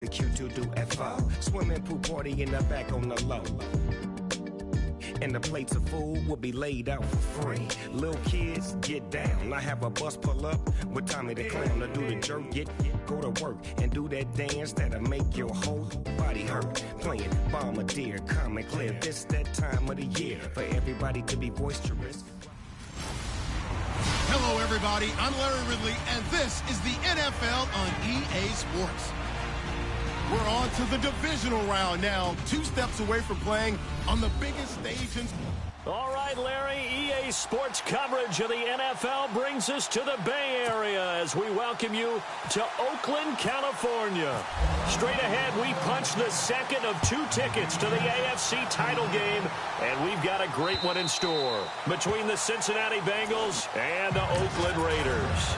The Q2do swimming pool party in the back on the low. And the plates of food will be laid out for free. Little kids, get down. I have a bus pull up with Tommy the Clown to do the jerk. Go to work and do that dance that'll make your whole body hurt. Playing Bombardier, Comic Clear. This that time of the year for everybody to be boisterous. Hello, everybody. I'm Larry Ridley, and this is the NFL on EA Sports. We're on to the divisional round now, 2 steps away from playing on the biggest stage in... All right, Larry, EA Sports coverage of the NFL brings us to the Bay Area as we welcome you to Oakland, California. Straight ahead, we punch the second of 2 tickets to the AFC title game, and we've got a great one in store between the Cincinnati Bengals and the Oakland Raiders.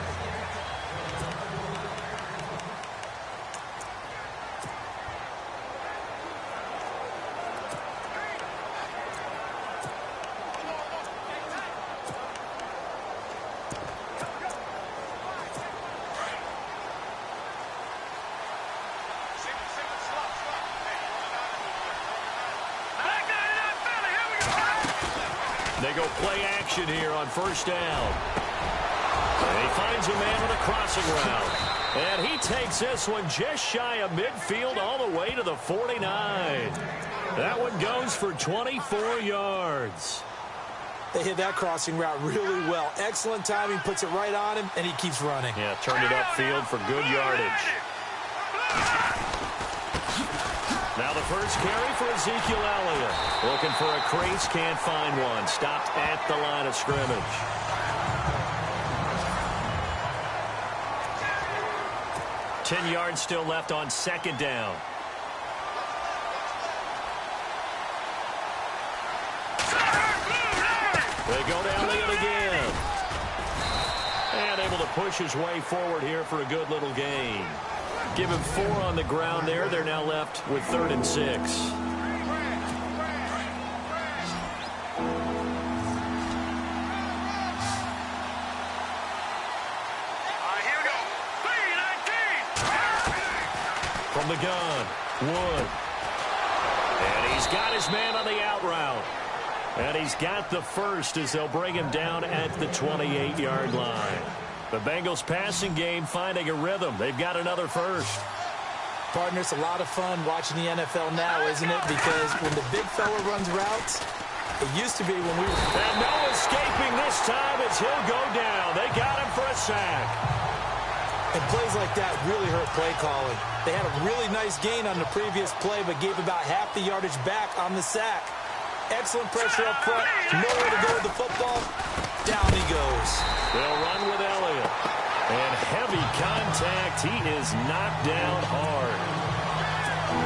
They go play action here on first down. And he finds a man with a crossing route. And he takes this one just shy of midfield all the way to the 49. That one goes for 24 yards. They hit that crossing route really well. Excellent timing, puts it right on him, and he keeps running. Yeah, turned it upfield for good yardage. Now the first carry for Ezekiel Elliott. Looking for a crease, can't find one. Stopped at the line of scrimmage. Ten yards still left on second down. They go to Elliott again. And able to push his way forward here for a good little gain. Give him 4 on the ground there. They're now left with 3rd and 6. Here we go. 3-19. From the gun, Wood. And he's got his man on the out route. And he's got the first as they'll bring him down at the 28-yard line. The Bengals passing game finding a rhythm. They've got another first. Partner, it's a lot of fun watching the NFL now, isn't it? Because when the big fella runs routes, it used to be when we were... And no escaping this time as he'll go down. They got him for a sack. And plays like that really hurt play calling. They had a really nice gain on the previous play, but gave about half the yardage back on the sack. Excellent pressure up front. Nowhere to go with the football. Down he goes. They'll run with Elliott. And heavy contact. He is knocked down hard.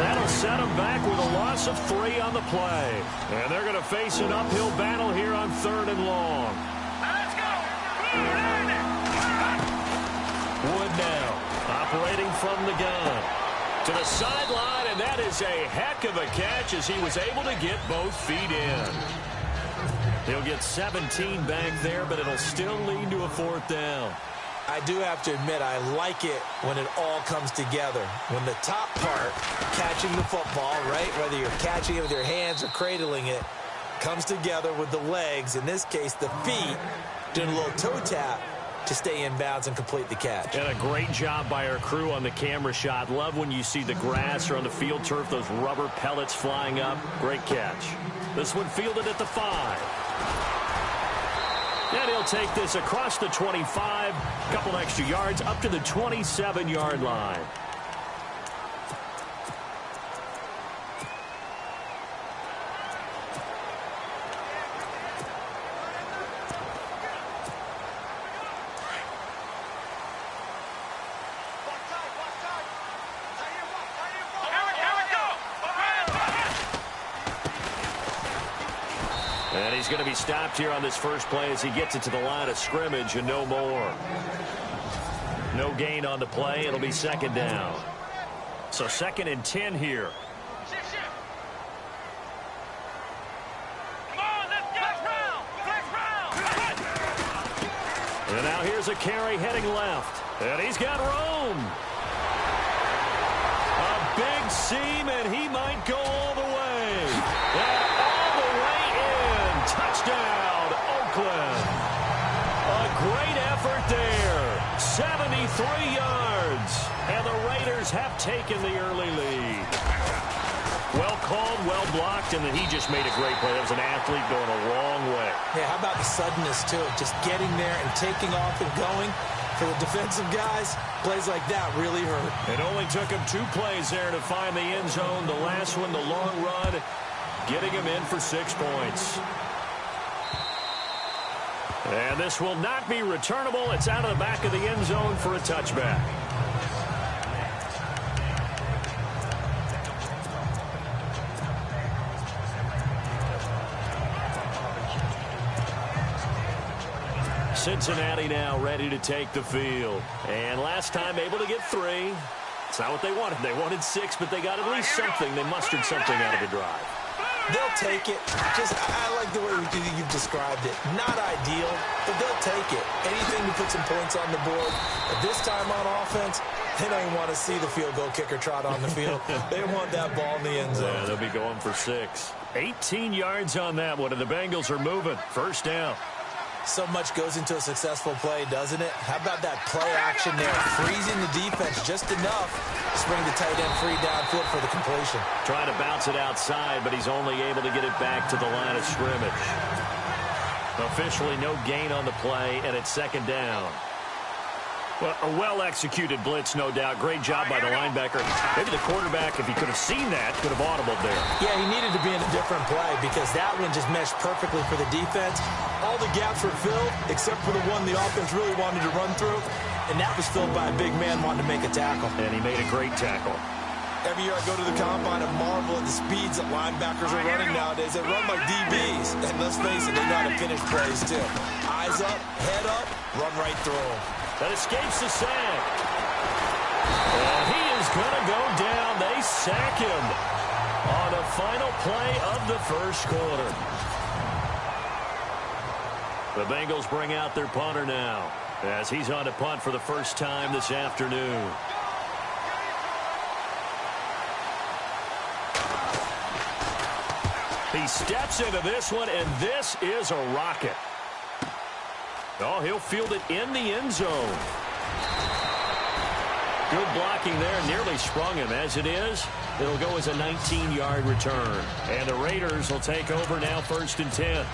That'll set him back with a loss of 3 on the play. And they're going to face an uphill battle here on 3rd and long. Let's go. Wood now operating from the gun. To the sideline, and that is a heck of a catch as he was able to get both feet in. He'll get 17 back there, but it'll still lead to a 4th down. I do have to admit, I like it when it all comes together. When the top part, catching the football, right, whether you're catching it with your hands or cradling it, comes together with the legs, in this case the feet, doing a little toe tap to stay in bounds and complete the catch. And a great job by our crew on the camera shot. Love when you see the grass or on the field turf, those rubber pellets flying up. Great catch. This one fielded at the 5. And he'll take this across the 25, a couple extra yards, up to the 27-yard line. And he's going to be stopped here on this first play as he gets it to the line of scrimmage and no more. No gain on the play. It'll be 2nd down. So 2nd and 10 here. Come on, let's get round. And now here's a carry heading left. And he's got room. A one seam, and he might go all the way. And all the way in. Touchdown, Oakland. A great effort there. 73 yards. And the Raiders have taken the early lead. Well called, well blocked, and then he just made a great play. That was an athlete going a long way. Yeah, how about the suddenness to it? Just getting there and taking off and going. For the defensive guys, plays like that really hurt. It only took him 2 plays there to find the end zone. The last one, the long run, getting him in for 6 points. And this will not be returnable. It's out of the back of the end zone for a touchback. Cincinnati now ready to take the field. And last time able to get 3. It's not what they wanted. They wanted 6, but they got at least something. They mustered something out of the drive. They'll take it. I like the way you've described it. Not ideal, but they'll take it. Anything to put some points on the board. But this time on offense, they don't even want to see the field goal kicker trot on the field. They want that ball in the end zone. Yeah, they'll be going for 6. 18 yards on that one, and the Bengals are moving. First down. So much goes into a successful play, doesn't it? How about that play action there? Freezing the defense just enough to bring the tight end free downfield for the completion. Trying to bounce it outside, but he's only able to get it back to the line of scrimmage. Officially no gain on the play, and it's second down. Well, a well-executed blitz, no doubt. Great job by the linebacker. Maybe the quarterback, if he could have seen that, could have audibled there. Yeah, he needed to be in a different play because that one just meshed perfectly for the defense. All the gaps were filled except for the one the offense really wanted to run through, and that was filled by a big man wanting to make a tackle. And he made a great tackle. Every year I go to the combine and marvel at the speeds that linebackers are running nowadays. They run like DBs, and let's face it, they know how to finish plays too. Eyes up, head up, run right through them. That escapes the sack. And he is going to go down. They sack him on the final play of the first quarter. The Bengals bring out their punter now as he's on to punt for the first time this afternoon. He steps into this one, and this is a rocket. Oh, he'll field it in the end zone. Good blocking there. Nearly sprung him. As it is, it'll go as a 19-yard return. And the Raiders will take over now, 1st and 10.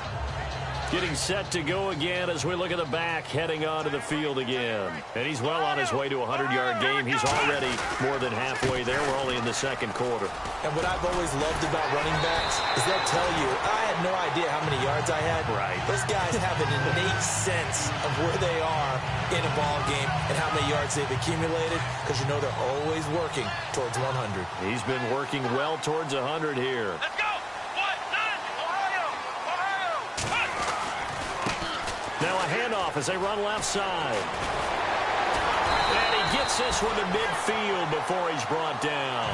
Getting set to go again as we look at the back, heading onto the field again. And he's well on his way to a 100-yard game. He's already more than halfway there. We're only in the second quarter. And what I've always loved about running backs is they'll tell you, I had no idea how many yards I had. Right. Those guys have an innate sense of where they are in a ball game and how many yards they've accumulated because you know they're always working towards 100. He's been working well towards 100 here. Let's go. 1-9, Ohio. Now a handoff as they run left side. And he gets this one to midfield before he's brought down.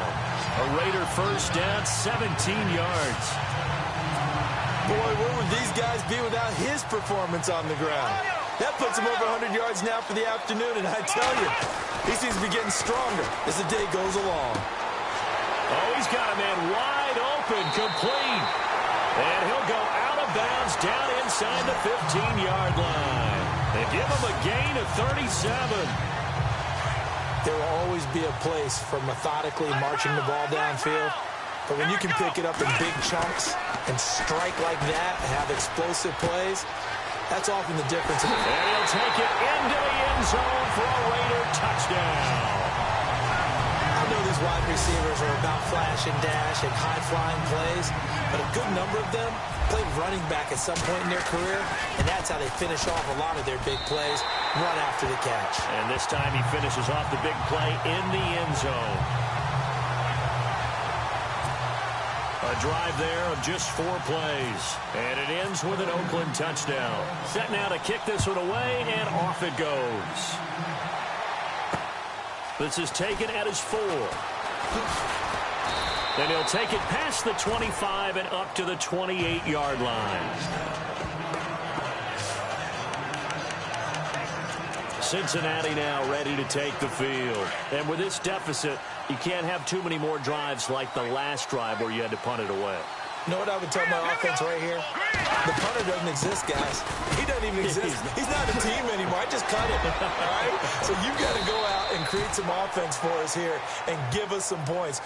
A Raider first down, 17 yards. Boy, where would these guys be without his performance on the ground? That puts him over 100 yards now for the afternoon, and I tell you, he seems to be getting stronger as the day goes along. Oh, he's got a man wide open, complete. And he'll go out of bounds down inside the 15-yard line. They give him a gain of 37. There will always be a place for methodically marching the ball downfield. But when you can pick it up in big chunks and strike like that and have explosive plays, that's often the difference. And he'll take it into the end zone for a Raider touchdown. I know these wide receivers are about flash and dash and high-flying plays, but a good number of them played running back at some point in their career, and that's how they finish off a lot of their big plays, run after the catch. And this time he finishes off the big play in the end zone. A drive there of just 4 plays. And it ends with an Oakland touchdown. Set now to kick this one away, and off it goes. This is taken at his 4. And he'll take it past the 25 and up to the 28-yard line. Cincinnati now ready to take the field. And with this deficit, You can't have too many more drives like the last drive where you had to punt it away. You know what I would tell my offense right here? The punter doesn't exist, guys. He doesn't even exist. He's not a team anymore. I just cut it, all right? So you've got to go out and create some offense for us here and give us some points.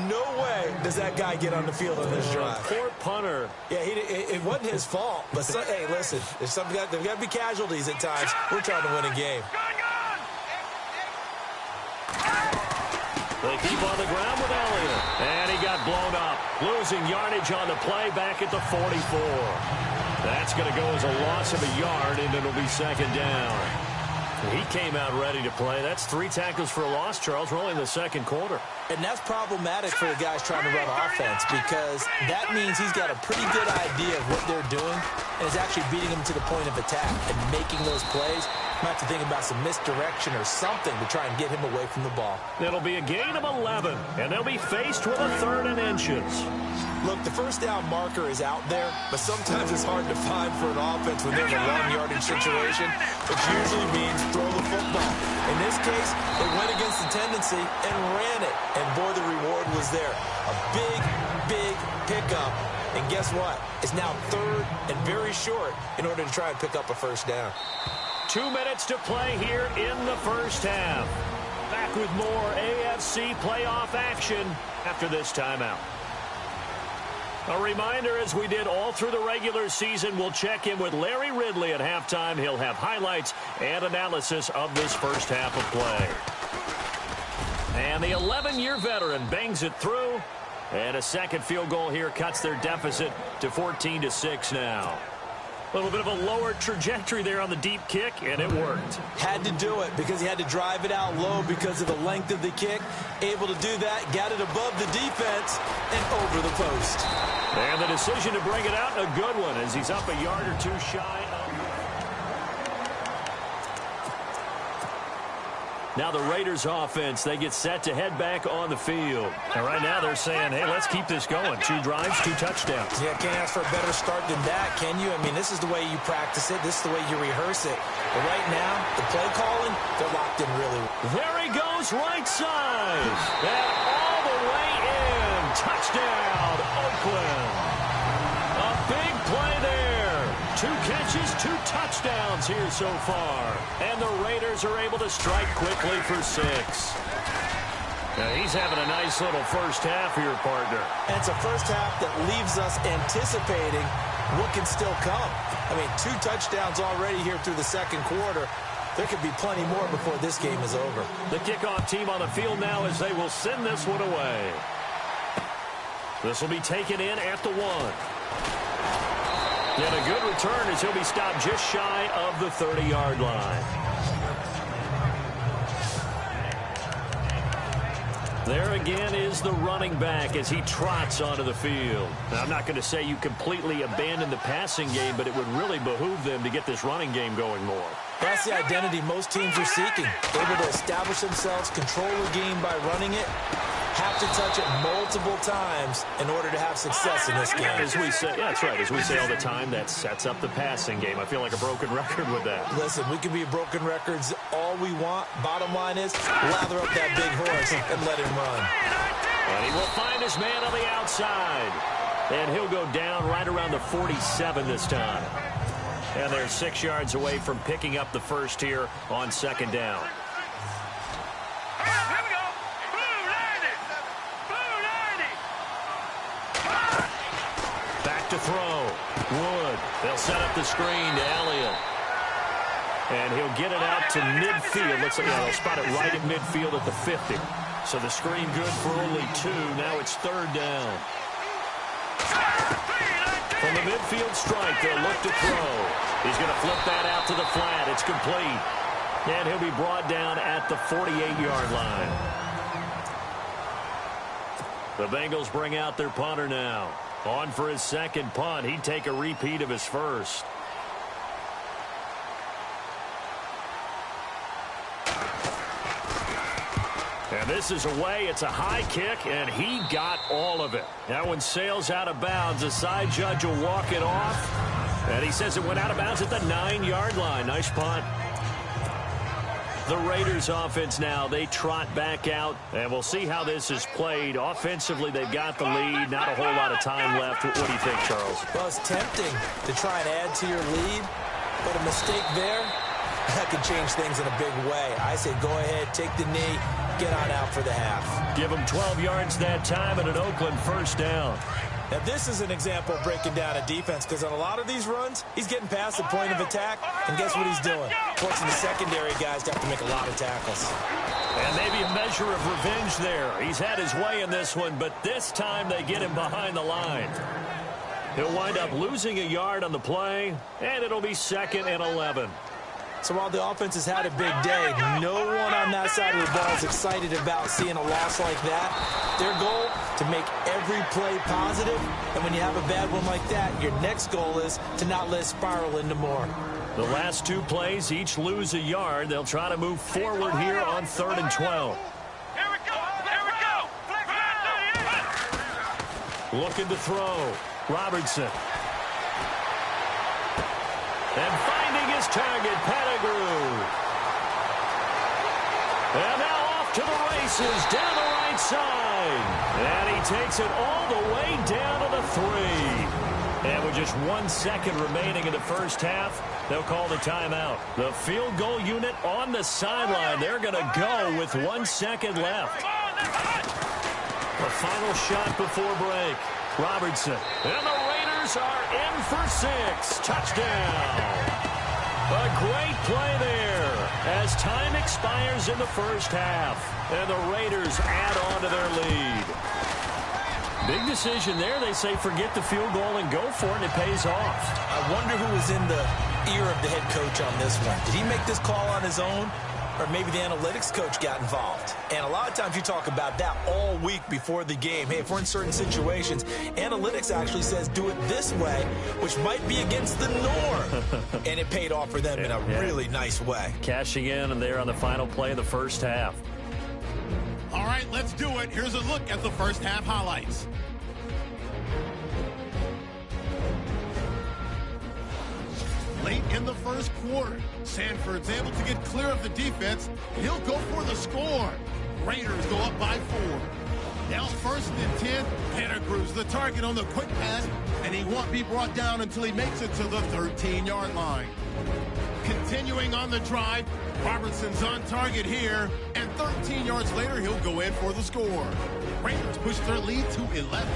No way does that guy get on the field on this drive. Poor punter. Yeah, it wasn't his fault. But, hey, listen, there's got to be casualties at times. We're trying to win a game. They keep on the ground with Elliott. And he got blown up. Losing yardage on the play back at the 44. That's going to go as a loss of a yard, and it'll be second down. He came out ready to play. That's 3 tackles for a loss, Charles. We're only in the second quarter. And that's problematic for the guys trying to run offense because that means he's got a pretty good idea of what they're doing and is actually beating them to the point of attack and making those plays. Might have to think about some misdirection or something to try and get him away from the ball. It'll be a gain of 11, and they'll be faced with a 3rd and inches. Look, the first down marker is out there, but sometimes it's hard to find for an offense when they're in a long yardage situation, which usually means throw the football. In this case, they went against the tendency and ran it, and boy, the reward was there. A big, big pickup, and guess what? It's now 3rd and very short in order to try and pick up a first down. 2 minutes to play here in the first half. Back with more AFC playoff action after this timeout. A reminder, as we did all through the regular season, we'll check in with Larry Ridley at halftime. He'll have highlights and analysis of this first half of play. And the 11-year veteran bangs it through. And a second field goal here cuts their deficit to 14-6 now. A little bit of a lower trajectory there on the deep kick, and it worked. Had to do it because he had to drive it out low because of the length of the kick. Able to do that, got it above the defense and over the post. And the decision to bring it out, a good one, as he's up a yard or two shy of. Now the Raiders offense, they get set to head back on the field. And right now they're saying, hey, let's keep this going. 2 drives, 2 touchdowns. Yeah, can't ask for a better start than that, can you? I mean, this is the way you practice it. This is the way you rehearse it. But right now, the play calling, they're locked in really well. There he goes, right side. And all the way in. Touchdown, Oakland. A big play there. 2 catches, 2 touchdowns here so far. And the Raiders are able to strike quickly for 6. Now he's having a nice little first half here, partner. And it's a first half that leaves us anticipating what can still come. I mean, 2 touchdowns already here through the second quarter. There could be plenty more before this game is over. The kickoff team on the field now as they will send this one away. This will be taken in at the 1. And a good return as he'll be stopped just shy of the 30-yard line. There again is the running back as he trots onto the field. Now, I'm not going to say you completely abandon the passing game, but it would really behoove them to get this running game going more. That's the identity most teams are seeking. Able to establish themselves, control the game by running it, have to touch it multiple times in order to have success in this game. As we say, yeah, that's right. As we say all the time, that sets up the passing game. I feel like a broken record with that. Listen, we can be broken records all we want. Bottom line is, lather up that big horse and let him run. And he will find his man on the outside. And he'll go down right around the 47 this time. And they're 6 yards away from picking up the first here on second down. To throw. Wood. They'll set up the screen to Elliott. And he'll get it out to midfield. Looks like they'll spot it right at midfield at the 50. So the screen good for only 2. Now it's 3rd down. From the midfield strike, they'll look to throw. He's going to flip that out to the flat. It's complete. And he'll be brought down at the 48-yard line. The Bengals bring out their punter now. On for his second punt. He'd take a repeat of his first. And this is away. It's a high kick, and he got all of it. That one sails out of bounds. The side judge will walk it off. And he says it went out of bounds at the 9-yard line. Nice punt. The Raiders offense now, they trot back out, and we'll see how this is played. Offensively, they've got the lead. Not a whole lot of time left. What do you think, Charles? Well, it's tempting to try and add to your lead, but a mistake there, that could change things in a big way. I say go ahead, take the knee, get on out for the half. Give him 12 yards that time and an Oakland first down. Now, this is an example of breaking down a defense, because on a lot of these runs, he's getting past the point of attack, and guess what he's doing? Forcing the secondary guys to have to make a lot of tackles. And maybe a measure of revenge there. He's had his way in this one, but this time they get him behind the line. He'll wind up losing a yard on the play, and it'll be 2nd and 11. So while the offense has had a big day, no one on that side of the ball is excited about seeing a loss like that. Their goal, to make every play positive, and when you have a bad one like that, your next goal is to not let it spiral into more. The last 2 plays each lose a yard. They'll try to move forward here on 3rd and 12. Here we go. Here we go. Looking to throw. Robertson. And finding his target, Pettigrew. And now off to the races, down the right side. And he takes it all the way down to the 3. And with just 1 second remaining in the first half, they'll call the timeout. The field goal unit on the sideline. They're going to go with 1 second left. The final shot before break. Robertson. And the Raiders are in for 6. Touchdown. A great play there as time expires in the first half. And the Raiders add on to their lead. Big decision there. They say forget the field goal and go for it, and it pays off. I wonder who was in the ear of the head coach on this one. Did he make this call on his own? Or maybe the analytics coach got involved. And a lot of times you talk about that all week before the game. Hey, if we're in certain situations, analytics actually says do it this way, which might be against the norm. And it paid off for them in a really nice way. Cashing in, and they're on the final play of the first half. All right, let's do it. Here's a look at the first half highlights. Late in the first quarter, Sanford's able to get clear of the defense. He'll go for the score. Raiders go up by 4. Now 1st and 10. Pettigrew's the target on the quick pass, and he won't be brought down until he makes it to the 13-yard line. Continuing on the drive, Robertson's on target here, and 13 yards later, he'll go in for the score. Raiders push their lead to 11.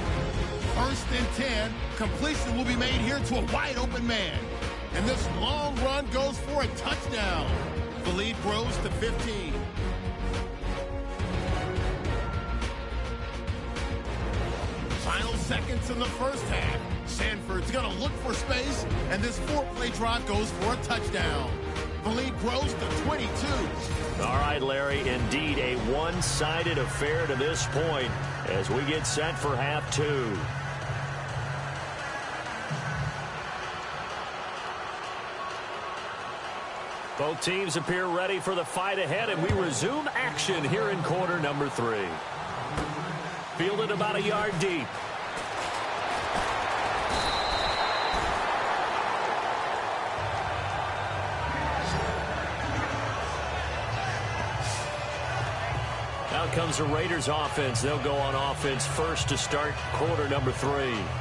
1st and 10. Completion will be made here to a wide-open man. And this long run goes for a touchdown. The lead grows to 15. Final seconds in the first half. Sanford's going to look for space, and this 4-play drive goes for a touchdown. The lead grows to 22. All right, Larry, indeed a one-sided affair to this point as we get set for half 2. Both teams appear ready for the fight ahead, and we resume action here in quarter number 3. Fielded about a yard deep. Out comes the Raiders offense. They'll go on offense first to start quarter number 3.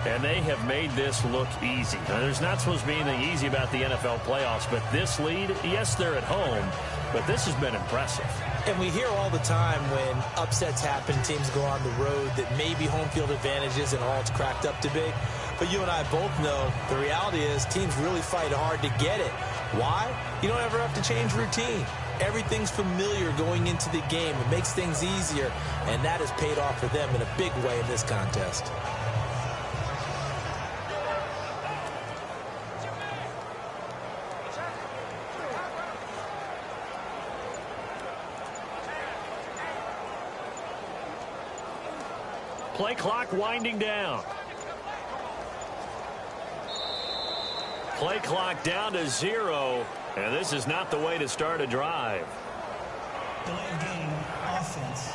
And they have made this look easy. Now, there's not supposed to be anything easy about the NFL playoffs, but this lead, yes, they're at home, but this has been impressive. And we hear all the time when upsets happen, teams go on the road, that maybe home field advantage isn't all it's cracked up to be. But you and I both know the reality is teams really fight hard to get it. Why? You don't ever have to change routine. Everything's familiar going into the game. It makes things easier, and that has paid off for them in a big way in this contest. Play clock winding down. Play clock down to 0. And this is not the way to start a drive. Delayed game, offense.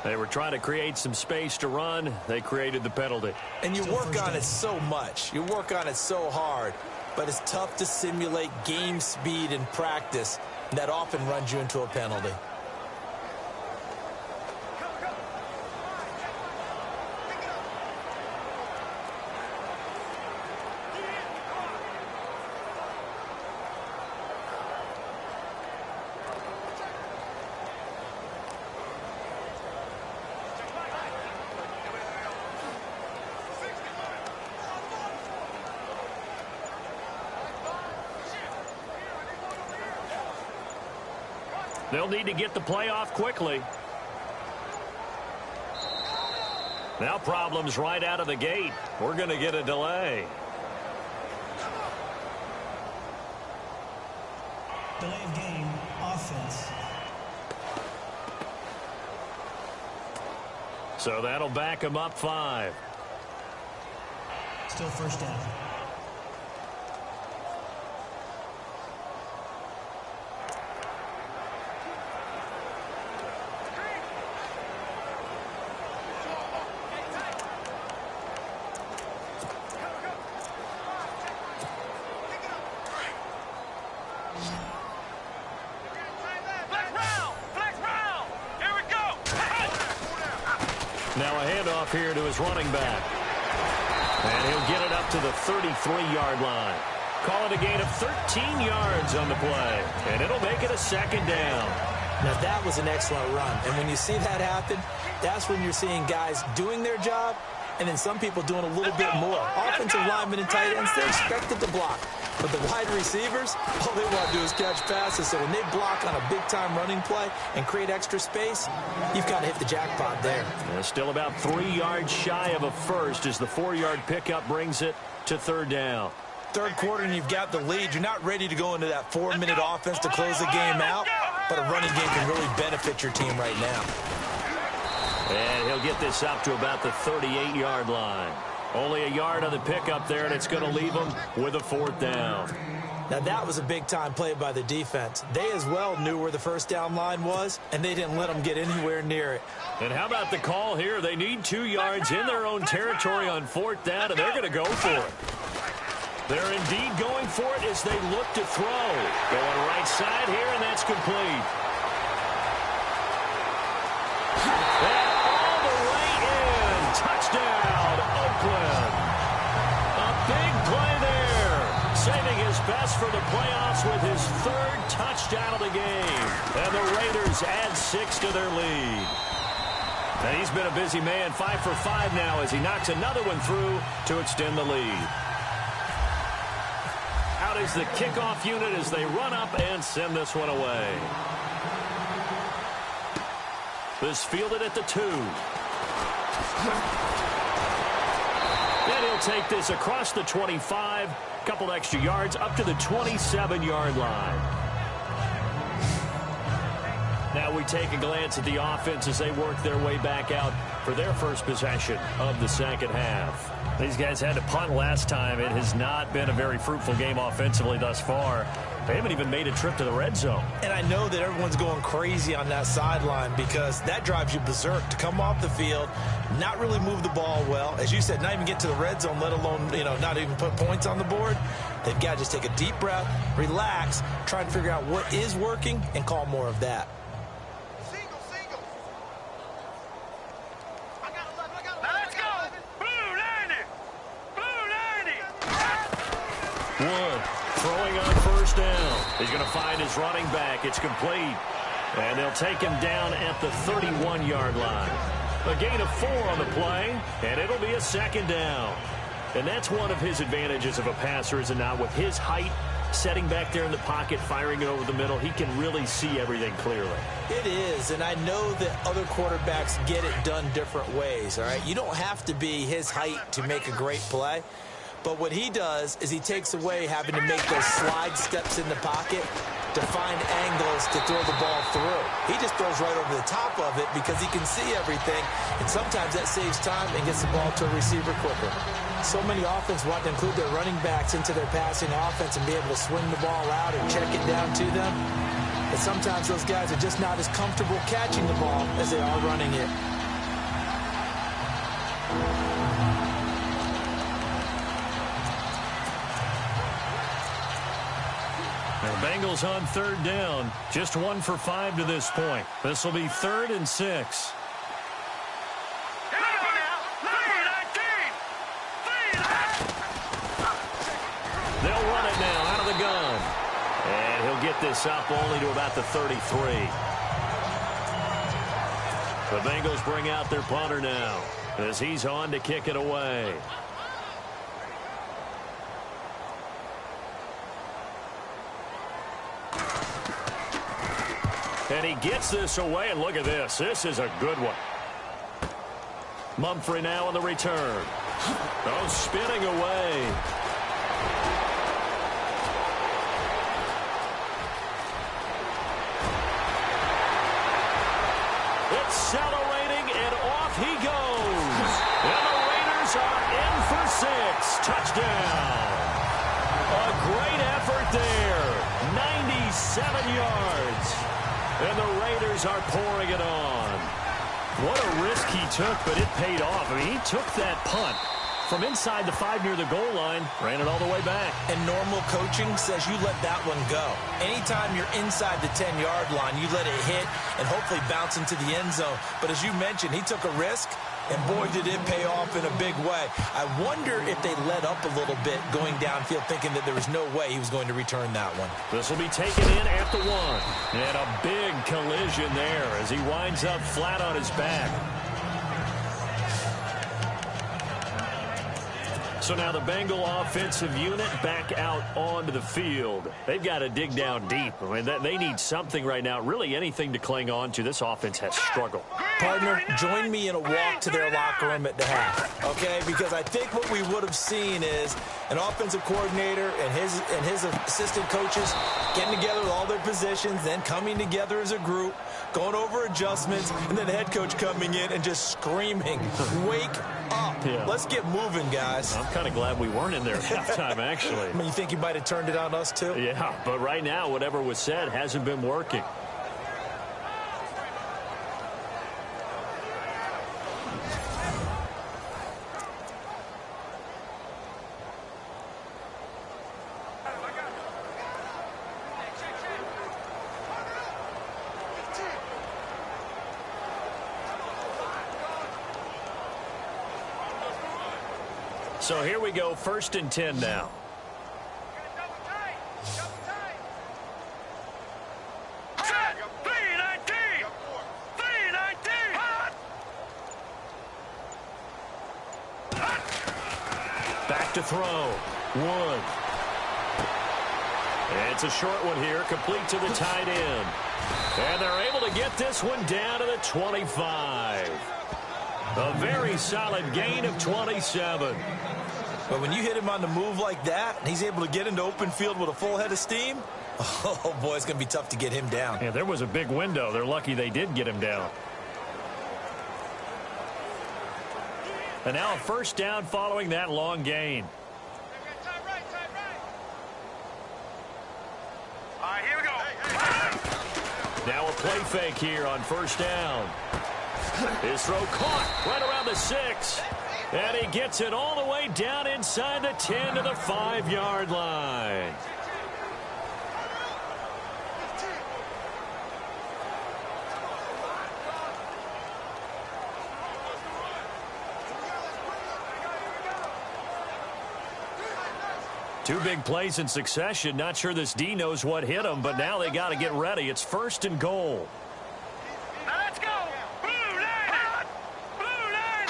They were trying to create some space to run. They created the penalty. And you work on it so much. You work on it so hard. but it's tough to simulate game speed in practice. That often runs you into a penalty. They'll need to get the play off quickly. Now problems right out of the gate. We're going to get a delay. Delay of game, offense. So that'll back him up 5. Still first down. Now a handoff here to his running back. And he'll get it up to the 33-yard line. Call it a gain of 13 yards on the play. And it'll make it a second down. Now that was an excellent run. And when you see that happen, that's when you're seeing guys doing their job and then some people doing a little bit more. Offensive linemen and tight ends, they're expected to block. But the wide receivers, all they want to do is catch passes. So when they block on a big-time running play and create extra space, you've got to hit the jackpot there. And still about 3 yards shy of a first as the 4-yard pickup brings it to third down. Third quarter and you've got the lead. You're not ready to go into that 4-minute offense to close the game out, but a running game can really benefit your team right now. And he'll get this up to about the 38-yard line. Only a yard on the pickup there, and it's going to leave him with a 4th down. Now, that was a big-time play by the defense. They as well knew where the first down line was, and they didn't let them get anywhere near it. And how about the call here? They need 2 yards in their own territory on 4th down, and they're going to go for it. They're indeed going for it as they look to throw. Going right side here, and that's complete. And all the way in. Touchdown, Oakland. A big play there. Saving his best for the playoffs with his 3rd touchdown of the game. And the Raiders add 6 to their lead. And he's been a busy man, 5 for 5 now as he knocks another one through to extend the lead. Out is the kickoff unit as they run up and send this one away. This fielded at the 2. Then he'll take this across the 25, couple extra yards up to the 27-yard line. Now we take a glance at the offense as they work their way back out for their first possession of the second half. These guys had to punt last time. It has not been a very fruitful game offensively thus far. They haven't even made a trip to the red zone. And I know that everyone's going crazy on that sideline because that drives you berserk to come off the field, not really move the ball well. As you said, not even get to the red zone, let alone, not even put points on the board. They've got to just take a deep breath, relax, try and figure out what is working and call more of that. Wood throwing on first down. He's going to find his running back. It's complete. And they'll take him down at the 31-yard line. A gain of 4 on the play, and it'll be a second down. And that's one of his advantages of a passer, is it not? With his height, setting back there in the pocket, firing it over the middle, he can really see everything clearly. It is, and I know that other quarterbacks get it done different ways, all right? You don't have to be his height to make a great play. But what he does is he takes away having to make those slide steps in the pocket to find angles to throw the ball through. He just throws right over the top of it because he can see everything, and sometimes that saves time and gets the ball to a receiver quicker. So many offenses want to include their running backs into their passing offense and be able to swing the ball out and check it down to them. But sometimes those guys are just not as comfortable catching the ball as they are running it. Bengals on third down. Just 1 for 5 to this point. This will be 3rd and 6. They'll run it now out of the gun. And he'll get this up only to about the 33. The Bengals bring out their punter now as he's on to kick it away. And he gets this away, and look at this. This is a good one. Mumphrey now on the return. Oh, spinning away. Accelerating, and off he goes. And the Raiders are in for 6. Touchdown. A great effort there. 97 yards. And the Raiders are pouring it on. What a risk he took, but it paid off. I mean, he took that punt from inside the 5 near the goal line, ran it all the way back. And normal coaching says you let that one go. Anytime you're inside the 10-yard line, you let it hit and hopefully bounce into the end zone. But as you mentioned, he took a risk, and boy, did it pay off in a big way. I wonder if they let up a little bit going downfield, thinking that there was no way he was going to return that one. This will be taken in at the 1. And a big collision there as he winds up flat on his back. So now the Bengal offensive unit back out onto the field. They've got to dig down deep. I mean, they need something right now, really anything to cling on to. This offense has struggled. Partner, join me in a walk to their locker room at the half, okay? Because I think what we would have seen is an offensive coordinator and his assistant coaches getting together with all their positions, then coming together as a group, going over adjustments, and then the head coach coming in and just screaming, wake up. Yeah. Let's get moving, guys. I'm kind of glad we weren't in there at halftime, actually. I mean, you think he might have turned it on us, too? Yeah, but right now, whatever was said hasn't been working. So here we go, 1st and 10 now. Back to throw. Wood. It's a short one here, complete to the tight end. And they're able to get this one down to the 25. A very solid gain of 27. But when you hit him on the move like that, and he's able to get into open field with a full head of steam, oh, boy, it's going to be tough to get him down. Yeah, there was a big window. They're lucky they did get him down. And now a 1st down following that long gain. All right, here we go. Now a play fake here on 1st down. His throw caught right around the 6. And he gets it all the way down inside the 10 to the 5-yard line. Two big plays in succession. Not sure this D knows what hit him, but now they got to get ready. It's 1st and goal. Now let's go. Blue line. Blue line.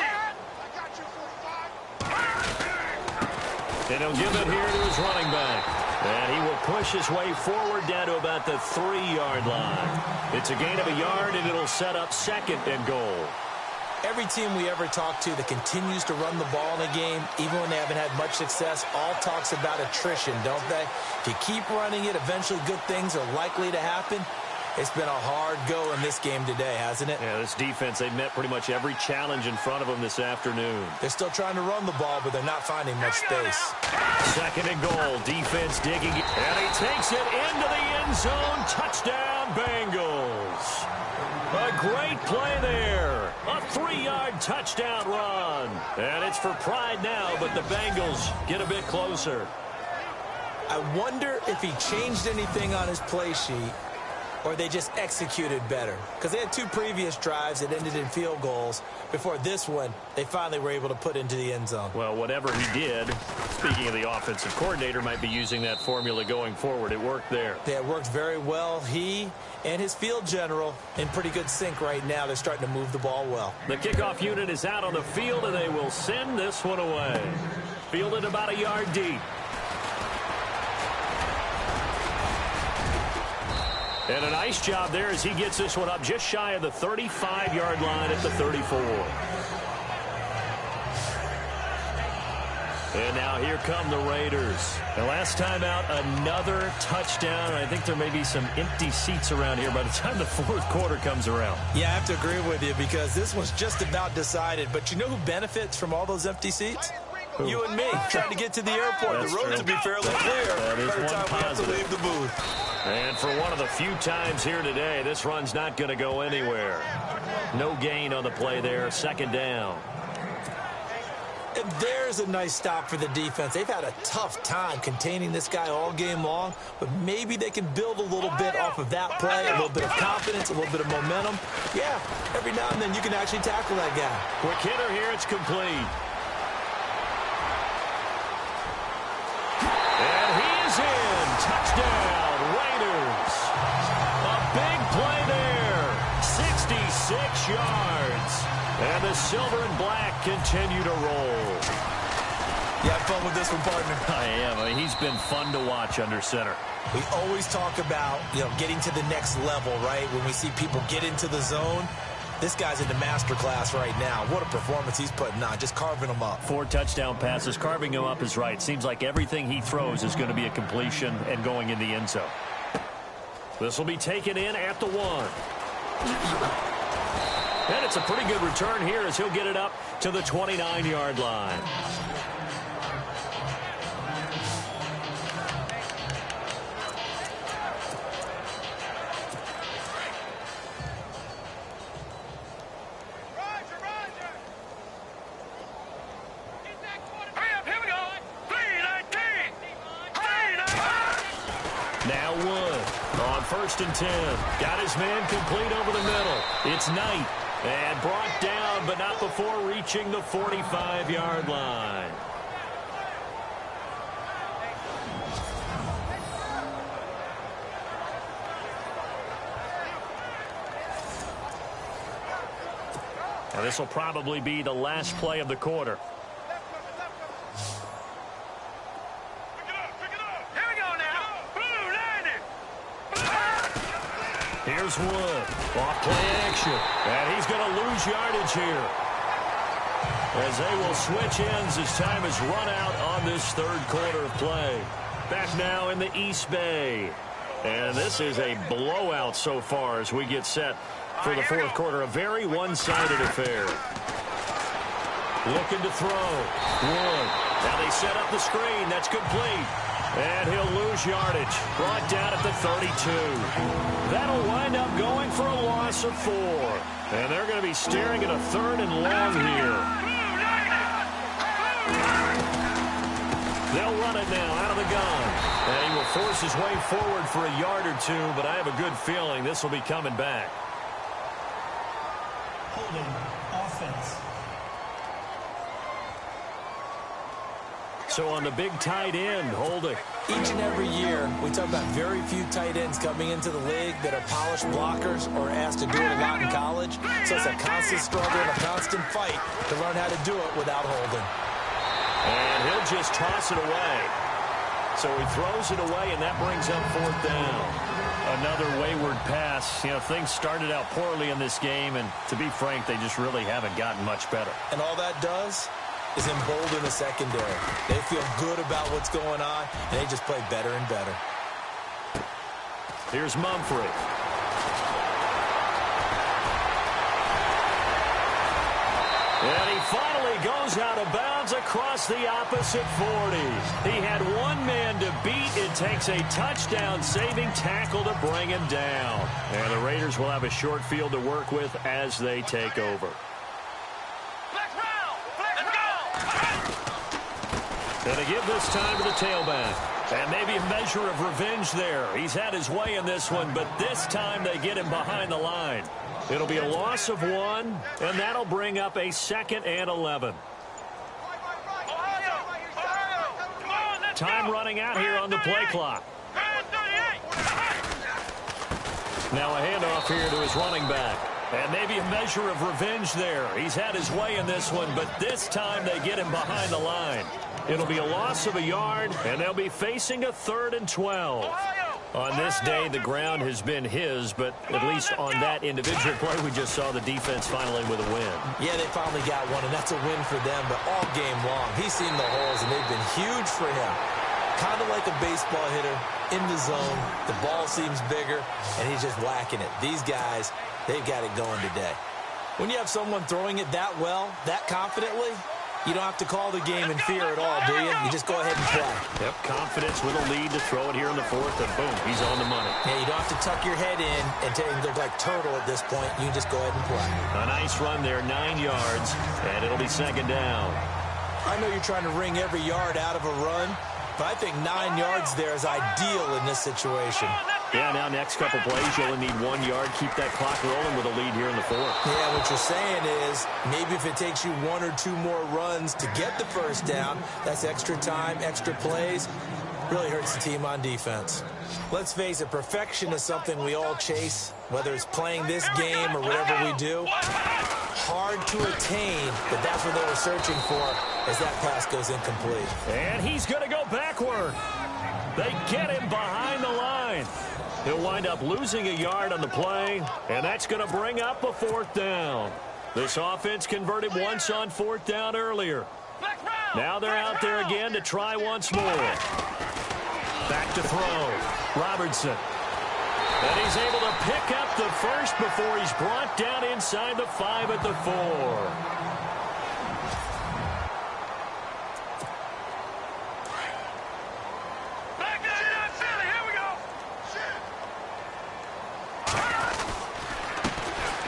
And he'll give it here to his running back. And he will push his way forward down to about the 3-yard line. It's a gain of a yard, and it'll set up 2nd and goal. Every team we ever talk to that continues to run the ball in a game, even when they haven't had much success, all talks about attrition, don't they? If you keep running it, eventually good things are likely to happen. It's been a hard go in this game today, hasn't it? Yeah, this defense, they met pretty much every challenge in front of them this afternoon. They're still trying to run the ball, but they're not finding much space. 2nd and goal. Defense digging. And he takes it into the end zone. Touchdown, Bengals. A great play there. A 3-yard touchdown run. And it's for pride now, but the Bengals get a bit closer. I wonder if he changed anything on his play sheet or they just executed better. Because they had 2 previous drives that ended in field goals. Before this one, they finally were able to put into the end zone. Well, whatever he did, speaking of the offensive coordinator, might be using that formula going forward. It worked there. Yeah, it worked very well. He and his field general in pretty good sync right now. They're starting to move the ball well. The kickoff unit is out on the field, and they will send this one away. Fielded about a yard deep. And a nice job there as he gets this one up just shy of the 35-yard line at the 34. And now here come the Raiders. The last time out, another touchdown. I think there may be some empty seats around here by the time the fourth quarter comes around. Yeah, I have to agree with you because this one's just about decided. But you know who benefits from all those empty seats? Who? You and me, trying to get to the airport. That's the roads will be fairly clear that is by the time we have to positive. leave the booth. And for one of the few times here today, this run's not going to go anywhere. No gain on the play there, second down. And there's a nice stop for the defense. They've had a tough time containing this guy all game long, but maybe they can build a little bit off of that play, a little bit of confidence, a little bit of momentum. Yeah, every now and then you can actually tackle that guy. Quick hitter here, it's complete. And he is in. Touchdown, Raiders. A big play there. 66 yards. And the silver and black continue to roll. You have fun with this one, partner? I am. I mean, he's been fun to watch under center. We always talk about, getting to the next level, right? When we see people get into the zone, this guy's in the master class right now. What a performance he's putting on, just carving them up. 4 touchdown passes. Carving him up is right. Seems like everything he throws is going to be a completion and going in the end zone. This will be taken in at the 1. And it's a pretty good return here as he'll get it up to the 29-yard line. Now Wood on 1st and 10. Got his man complete over the middle. It's Knight. And brought down, but not before reaching the 45-yard line. Now this will probably be the last play of the quarter. Here's Wood. Off play action. And he's going to lose yardage here. As they will switch ends as time has run out on this third quarter of play. Back now in the East Bay. And this is a blowout so far as we get set for the fourth quarter. A very one-sided affair. Looking to throw. Wood. Now they set up the screen. That's complete. And he'll lose yardage. Brought down at the 32. That'll wind up going for a loss of 4. And they're going to be staring at a 3rd and long here. They'll run it now out of the gun. And he will force his way forward for a yard or 2, but I have a good feeling this will be coming back. Holding offense. So on the big tight end, holding. Each and every year, we talk about very few tight ends coming into the league that are polished blockers or asked to do it a lot in college. So it's a constant struggle and a constant fight to learn how to do it without holding. And he'll just toss it away. So he throws it away, and that brings up 4th down. Another wayward pass. Things started out poorly in this game, and to be frank, they just really haven't gotten much better. And all that does is embolden the secondary. They feel good about what's going on, and they just play better and better. Here's Mumphrey. And he finally goes out of bounds across the opposite 40. He had one man to beat. It takes a touchdown-saving tackle to bring him down. And the Raiders will have a short field to work with as they take over. And they give this time to the tailback. And maybe a measure of revenge there. He's had his way in this one, but this time they get him behind the line. It'll be a loss of 1, and that'll bring up a 2nd and 11. Time running out here on the play clock. Now a handoff here to his running back. And maybe a measure of revenge there. He's had his way in this one, but this time they get him behind the line. It'll be a loss of a yard, and they'll be facing a 3rd and 12. On this day, the ground has been his, but at least on that individual play, we just saw the defense finally with a win. Yeah, they finally got one, and that's a win for them, but all game long, he's seen the holes, and they've been huge for him. Kind of like a baseball hitter in the zone. The ball seems bigger, and he's just whacking it. These guys, they've got it going today. When you have someone throwing it that well, that confidently, you don't have to call the game in fear at all, do you? You just go ahead and play. Yep, confidence with a lead to throw it here in the 4th, and boom, he's on the money. Yeah, you don't have to tuck your head in and look like turtle at this point. You can just go ahead and play. A nice run there, 9 yards, and it'll be 2nd down. I know you're trying to wring every yard out of a run, but I think 9 yards there is ideal in this situation. Yeah, now next couple plays, you only need 1 yard. Keep that clock rolling with a lead here in the 4th. Yeah, what you're saying is maybe if it takes you 1 or 2 more runs to get the 1st down, that's extra time, extra plays. Really hurts the team on defense. Let's face it, perfection is something we all chase, whether it's playing this game or whatever we do. Hard to attain, but that's what they were searching for as that pass goes incomplete. And he's going to go backward. They get him behind the line. He'll wind up losing a yard on the play, and that's going to bring up a 4th down. This offense converted once on 4th down earlier. Now they're out there again to try once more. Back to throw. Robertson. And he's able to pick up the 1st before he's brought down inside the 5 at the 4.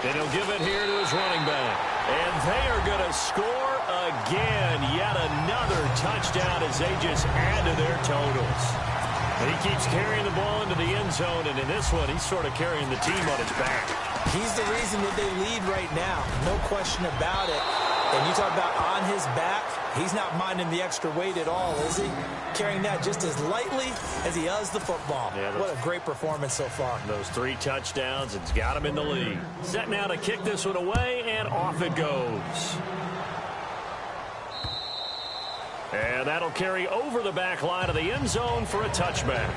And he'll give it here to his running back. And they are going to score again. Yet another touchdown as they just add to their totals. And he keeps carrying the ball into the end zone, and in this one, he's sort of carrying the team on his back. He's the reason that they lead right now. No question about it. And you talk about on his back, he's not minding the extra weight at all, is he? Carrying that just as lightly as he does the football. Yeah, what a great performance so far. Those 3 touchdowns, it's got him in the lead. Set now to kick this one away, and off it goes. And that'll carry over the back line of the end zone for a touchback.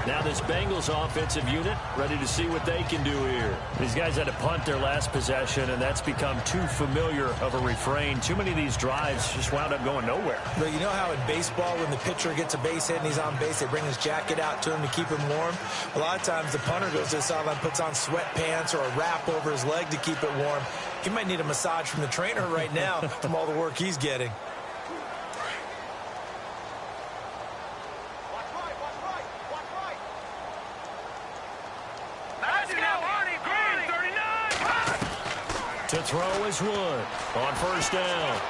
Now this Bengals offensive unit ready to see what they can do here. These guys had to punt their last possession, and that's become too familiar of a refrain. Too many of these drives just wound up going nowhere. But you know how in baseball, when the pitcher gets a base hit and he's on base, they bring his jacket out to him to keep him warm? A lot of times the punter goes to the sideline, puts on sweatpants or a wrap over his leg to keep it warm. He might need a massage from the trainer right now from all the work he's getting. To throw is Wood on 1st down.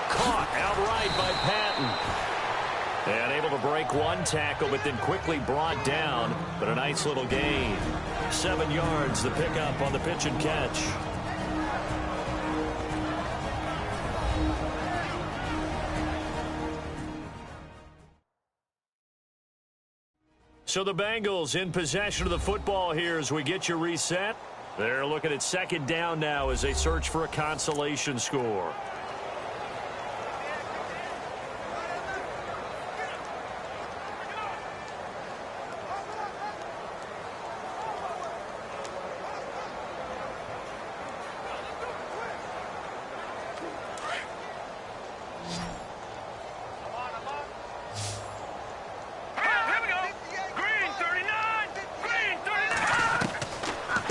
Caught outright by Patton. And able to break 1 tackle, but then quickly brought down. But a nice little gain. 7 yards, the pickup on the pitch and catch. So the Bengals in possession of the football here as we get you reset. They're looking at 2nd down now as they search for a consolation score.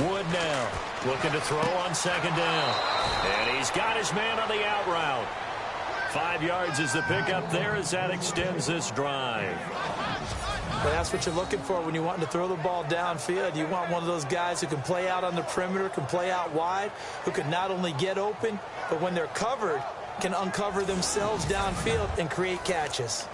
Wood now looking to throw on 2nd down. And he's got his man on the out route. 5 yards is the pickup there as that extends this drive. But that's what you're looking for when you want to throw the ball downfield. You want one of those guys who can play out on the perimeter, can play out wide, who can not only get open, but when they're covered, can uncover themselves downfield and create catches.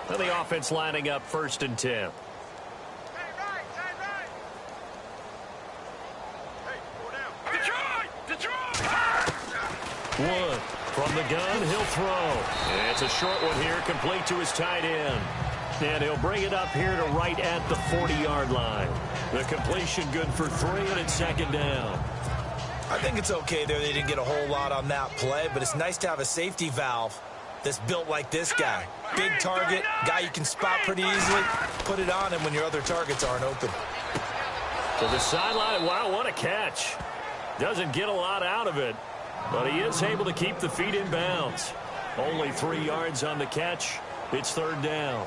And the offense lining up 1st and 10. Wood from the gun, he'll throw. It's a short one here, complete to his tight end. And he'll bring it up here to right at the 40-yard line. The completion good for 3, and it's 2nd down. I think it's okay there. They didn't get a whole lot on that play, but it's nice to have a safety valve that's built like this guy. Big target, guy you can spot pretty easily. Put it on him when your other targets aren't open. To the sideline. Wow, what a catch. Doesn't get a lot out of it, but he is able to keep the feet in bounds. Only 3 yards on the catch. It's 3rd down.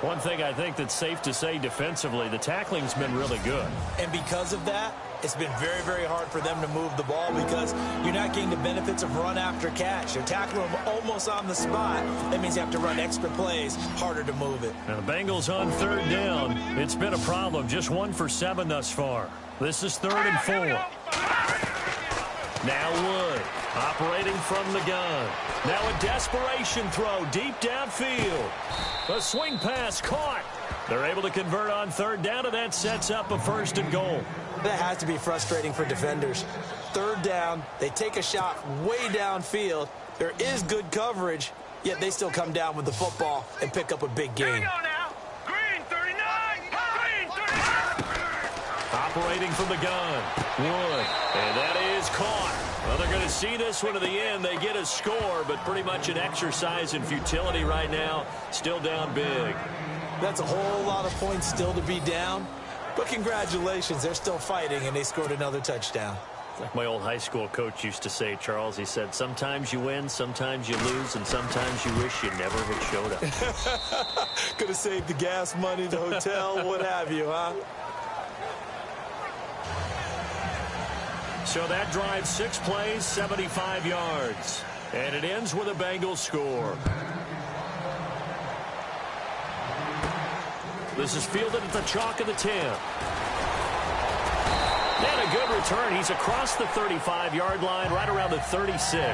One thing I think that's safe to say defensively, the tackling's been really good. And because of that, it's been very, very hard for them to move the ball because you're not getting the benefits of run after catch. You're tackling them almost on the spot. That means you have to run extra plays, harder to move it. Now the Bengals on 3rd down. It's been a problem. Just 1 for 7 thus far. This is 3rd and 4. Now Wood operating from the gun. Now a desperation throw deep downfield. A swing pass caught. They're able to convert on 3rd down, and that sets up a 1st and goal. That has to be frustrating for defenders. 3rd down, they take a shot way downfield. There is good coverage, yet they still come down with the football and pick up a big gain. Green 39! Green 39! Operating from the gun. Wood. And that is caught. Well, they're going to see this one to the end. They get a score, but pretty much an exercise in futility right now. Still down big. That's a whole lot of points still to be down. But congratulations, they're still fighting, and they scored another touchdown. Like my old high school coach used to say, Charles, he said, sometimes you win, sometimes you lose, and sometimes you wish you never had showed up. Could have saved the gas money, the hotel, what have you, huh? So that drive, 6 plays, 75 yards. And it ends with a Bengals score. This is fielded at the chalk of the 10. And a good return. He's across the 35-yard line, right around the 36.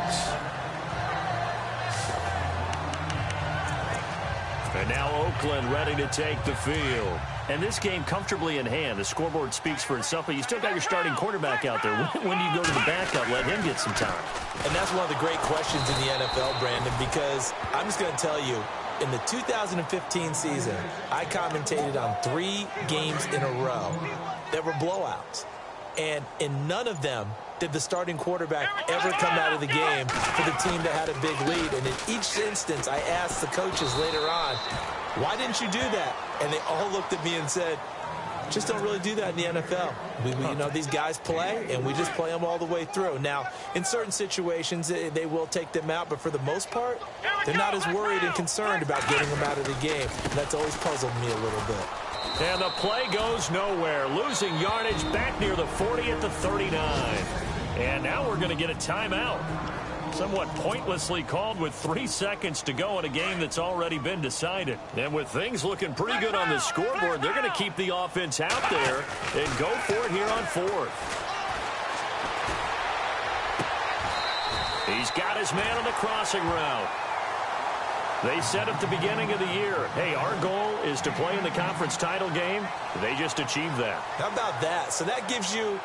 And now Oakland ready to take the field. And this game comfortably in hand. The scoreboard speaks for itself, but you still got your starting quarterback out there. When do you go to the backup? Let him get some time. And that's one of the great questions in the NFL, Brandon, because I'm just going to tell you, in the 2015 season, I commentated on 3 games in a row that were blowouts. And in none of them did the starting quarterback ever come out of the game for the team that had a big lead. And in each instance, I asked the coaches later on, why didn't you do that? And they all looked at me and said, just don't really do that in the NFL. You know, these guys play, and we just play them all the way through. Now, in certain situations, they will take them out, but for the most part, they're not as worried and concerned about getting them out of the game. And that's always puzzled me a little bit. And the play goes nowhere. Losing yardage back near the 40 at the 39. And now we're going to get a timeout. Somewhat pointlessly called with 3 seconds to go in a game that's already been decided. And with things looking pretty good on the scoreboard, they're going to keep the offense out there and go for it here on 4th. He's got his man on the crossing route. They said at the beginning of the year, hey, our goal is to play in the conference title game. They just achieved that. How about that? So that gives you